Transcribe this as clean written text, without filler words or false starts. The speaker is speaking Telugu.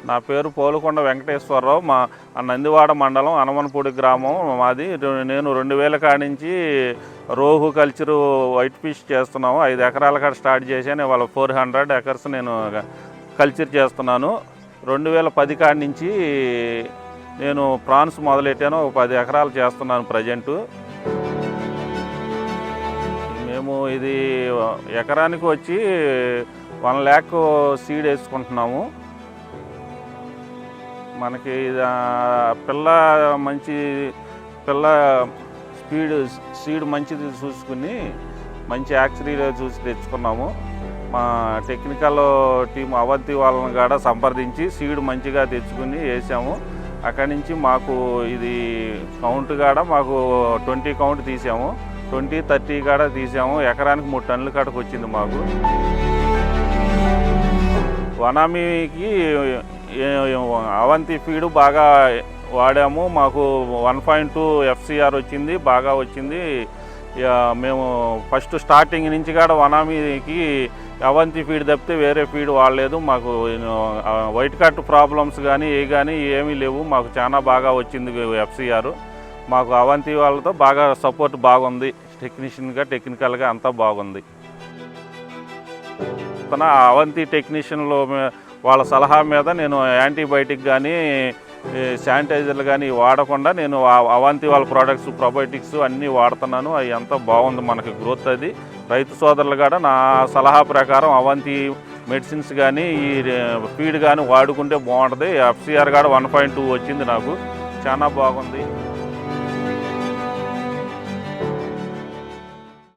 నా పేరు పోలుకొండ వెంకటేశ్వరరావు. మా నందివాడ మండలం అనమనపూడి గ్రామం మాది. నేను 2000 కాడి నుంచి రోహు కల్చరు వైట్ ఫిష్ చేస్తున్నాము. 5 ఎకరాల కాడ స్టార్ట్ చేశాను. ఇవాళ 400 ఎకర్స్ నేను కల్చర్ చేస్తున్నాను. 2010 కాడి నుంచి నేను ప్రాన్స్ మొదలెట్టాను. 10 ఎకరాలు చేస్తున్నాను ప్రజెంటు. మేము ఇది ఎకరానికి వచ్చి 1 lakh సీడ్ వేసుకుంటున్నాము. మనకి మంచి పిల్ల సీడ్ మంచిది చూసుకుని మంచి యాక్సరీలో చూసి తెచ్చుకున్నాము. మా టెక్నికల్ టీం అవంతి వాళ్ళని కూడా సంప్రదించి సీడ్ మంచిగా తెచ్చుకుని వేసాము. అక్కడి నుంచి మాకు ఇది కౌంట్ కూడా మాకు 20 కౌంట్ తీసాము. 20, 30 కూడా తీసాము. ఎకరానికి 3 టన్నుల కాడకు వచ్చింది మాకు. వనామీకి అవంతి ఫీడు బాగా వాడాము. మాకు 1.2 FCR వచ్చింది, బాగా వచ్చింది. మేము ఫస్ట్ స్టార్టింగ్ నుంచి కూడా వనామీకి అవంతి ఫీడ్ తప్పితే వేరే ఫీడ్ వాడలేదు. మాకు వైట్ కట్ ప్రాబ్లమ్స్ కానీ ఏమీ లేవు. మాకు చాలా బాగా వచ్చింది FCR. మాకు అవంతి వాళ్ళతో బాగా సపోర్ట్ బాగుంది. టెక్నికల్గా అంతా బాగుంది. అవంతి టెక్నీషియన్లు వాళ్ళ సలహా మీద నేను యాంటీబయాటిక్ కానీ శానిటైజర్లు కానీ వాడకుండా నేను అవంతి వాళ్ళ ప్రోడక్ట్స్ probiotics అన్నీ వాడుతున్నాను. అవి అంతా బాగుంది. మనకి గ్రోత్ అది. రైతు సోదరులు కూడా నా సలహా ప్రకారం అవంతి మెడిసిన్స్ కానీ ఈ ఫీడ్ కానీ వాడుకుంటే బాగుంటుంది. FCR కూడా 1.2 వచ్చింది నాకు. చాలా బాగుంది.